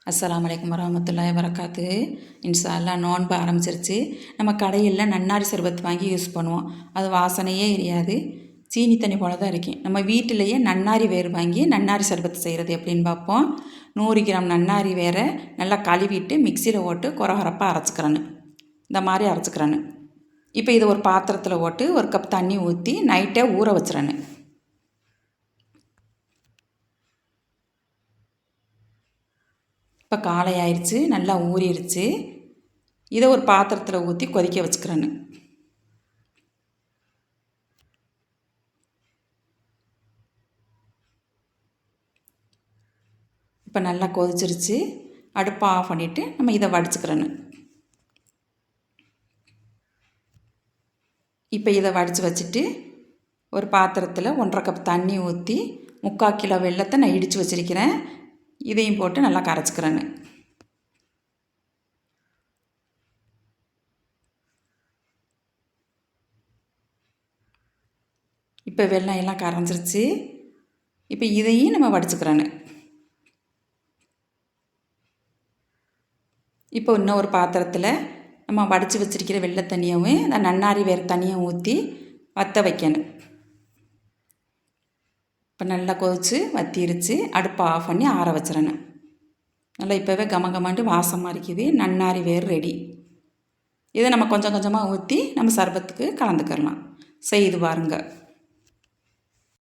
அஸ்ஸலாமு அலைக்கும் வரஹ்மத்துல்லாஹி வரகாத்து. இன்ஷா அல்லாஹ் நோன்பு ஆரம்பிச்சிருச்சு. நம்ம கடையில் நன்னாரி சர்பத் வாங்கி யூஸ் பண்ணுவோம். அது வாசனையே எரியாது, சீனி தண்ணி போல தான் இருக்கும். நம்ம வீட்டிலையே நன்னாரி வேர் வாங்கி நன்னாரி சர்பத் செய்கிறது எப்படின்னு பார்ப்போம். 100 கிராம் நன்னாரி வேரை நல்லா கழுவிட்டு மிக்சியில் போட்டு கொரகொரப்பாக அரைச்சிக்கிறேன்னு, இந்த மாதிரி அரைச்சிக்கிறேன்னு. இப்போ இதை ஒரு பாத்திரத்தில் போட்டு 1 கப் தண்ணி ஊற்றி நைட்டே ஊற வச்சுறேன்னு. இப்போ காலை ஆயிடுச்சு, நல்லா ஊறிடுச்சு. இதை ஒரு பாத்திரத்தில் ஊற்றி கொதிக்க வச்சுக்கிறேன்னு. இப்போ நல்லா கொதிச்சிருச்சு. அடுப்பை ஆஃப் பண்ணிவிட்டு நம்ம இதை வடிச்சுக்கிறேன்னு. இப்போ இதை வடித்து வச்சுட்டு ஒரு பாத்திரத்தில் 1.5 கப் தண்ணி ஊற்றி 3/4 கிலோ வெல்லத்தை நான் இடித்து வச்சுருக்கிறேன். இதையும் போட்டு நல்லா கரைச்சிக்கிறேன்னு. இப்போ வெல்லம் எல்லாம் கரைஞ்சிருச்சு. இப்போ இதையும் நம்ம வடிச்சுக்கிறேன்னு. இப்போ இன்னும் ஒரு பாத்திரத்தில் நம்ம வடித்து வச்சுருக்கிற வெள்ளை தண்ணியாகவும் இந்த நன்னாரி வேறு தண்ணியும் ஊற்றி வற்ற வைக்கணும். இப்போ நல்லா கொதித்து வற்றிருச்சு. அடுப்பை ஆஃப் பண்ணி ஆற வச்சிடணும். நல்லா இப்போவே கமகமாண்டு வாசமாக இருக்குது. நன்னாரி வேர் ரெடி. இதை நம்ம கொஞ்சம் கொஞ்சமாக ஊற்றி நம்ம சர்பத்துக்கு கலந்துக்கிறலாம். செய்து பாருங்கள்.